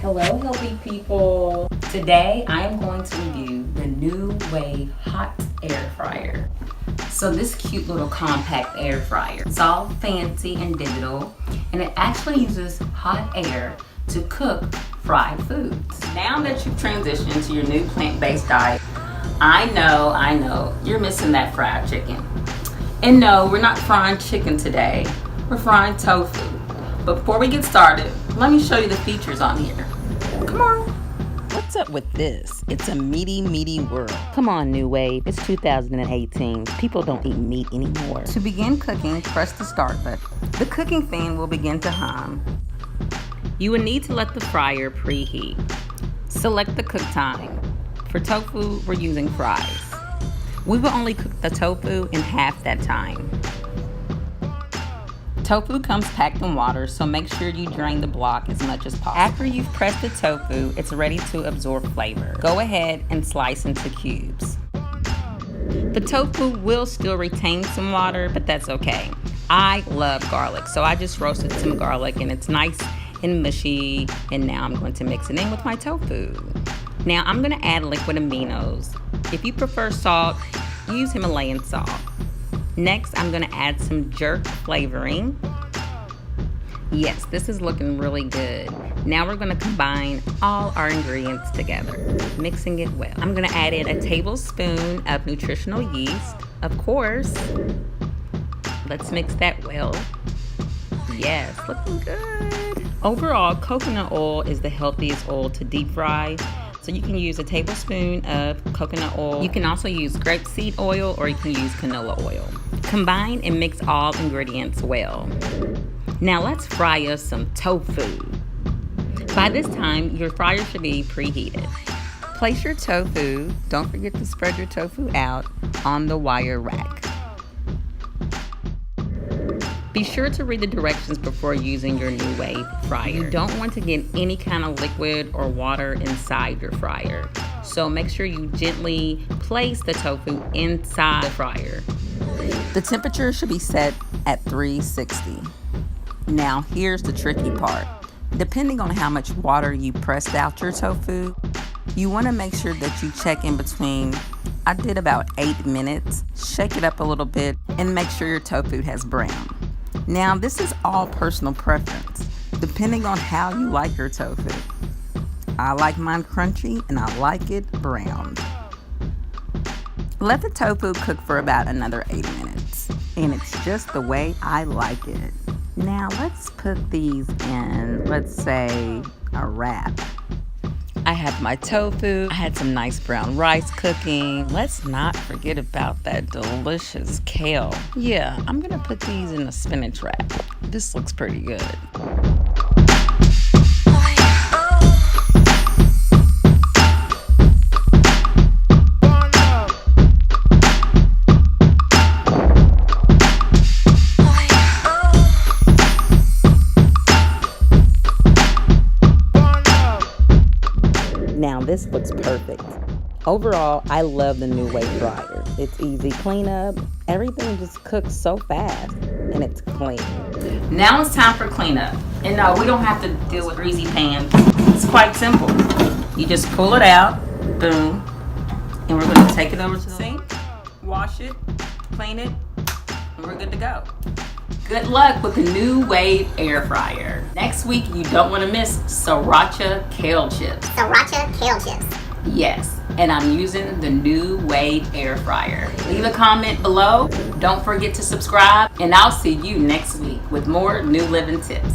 Hello, healthy people. Today I am going to review the NuWave Hot Air Fryer. So this cute little compact air fryer, it's all fancy and digital, and it actually uses hot air to cook fried foods. Now that you've transitioned to your new plant-based diet, I know, you're missing that fried chicken. And no, we're not frying chicken today, we're frying tofu. But before we get started, let me show you the features on here. Come on. What's up with this? It's a meaty world. Come on, NuWave. It's 2018. People don't eat meat anymore. To begin cooking, press the start button. The cooking fan will begin to hum. You will need to let the fryer preheat. Select the cook time. For tofu, we're using fries. We will only cook the tofu in half that time. Tofu comes packed in water, so make sure you drain the block as much as possible. After you've pressed the tofu, it's ready to absorb flavor. Go ahead and slice into cubes. The tofu will still retain some water, but that's okay. I love garlic, so I just roasted some garlic and it's nice and mushy, and now I'm going to mix it in with my tofu. Now I'm going to add liquid aminos. If you prefer salt, use Himalayan salt. Next, I'm going to add some jerk flavoring. Yes, this is looking really good. Now we're going to combine all our ingredients together, mixing it well. I'm going to add in a tablespoon of nutritional yeast, of course. Let's mix that well. Yes, looking good. Overall, coconut oil is the healthiest oil to deep fry. So you can use a tablespoon of coconut oil. You can also use grapeseed oil or you can use canola oil. Combine and mix all ingredients well. Now let's fry us some tofu. By this time, your fryer should be preheated. Place your tofu, don't forget to spread your tofu out, on the wire rack. Be sure to read the directions before using your NuWave fryer. You don't want to get any kind of liquid or water inside your fryer. So make sure you gently place the tofu inside the fryer. The temperature should be set at 360. Now here's the tricky part. Depending on how much water you pressed out your tofu, you want to make sure that you check in between. I did about 8 minutes. Shake it up a little bit and make sure your tofu has browned. Now, this is all personal preference, depending on how you like your tofu. I like mine crunchy and I like it browned. Let the tofu cook for about another 8 minutes, and it's just the way I like it. Now, let's put these in, let's say, a wrap. I have my tofu, I had some nice brown rice cooking. Let's not forget about that delicious kale. Yeah, I'm gonna put these in a spinach wrap. This looks pretty good. Now this looks perfect. Overall, I love the NuWave Fryer. It's easy cleanup. Everything just cooks so fast and it's clean. Now it's time for cleanup. And no, we don't have to deal with greasy pans. It's quite simple. You just pull it out, boom, and we're gonna take it over to the sink, wash it, clean it, and we're good to go. Good luck with the NuWave Air Fryer. Next week, you don't want to miss sriracha kale chips. Sriracha kale chips. Yes, and I'm using the NuWave Air Fryer. Leave a comment below. Don't forget to subscribe, and I'll see you next week with more New Living tips.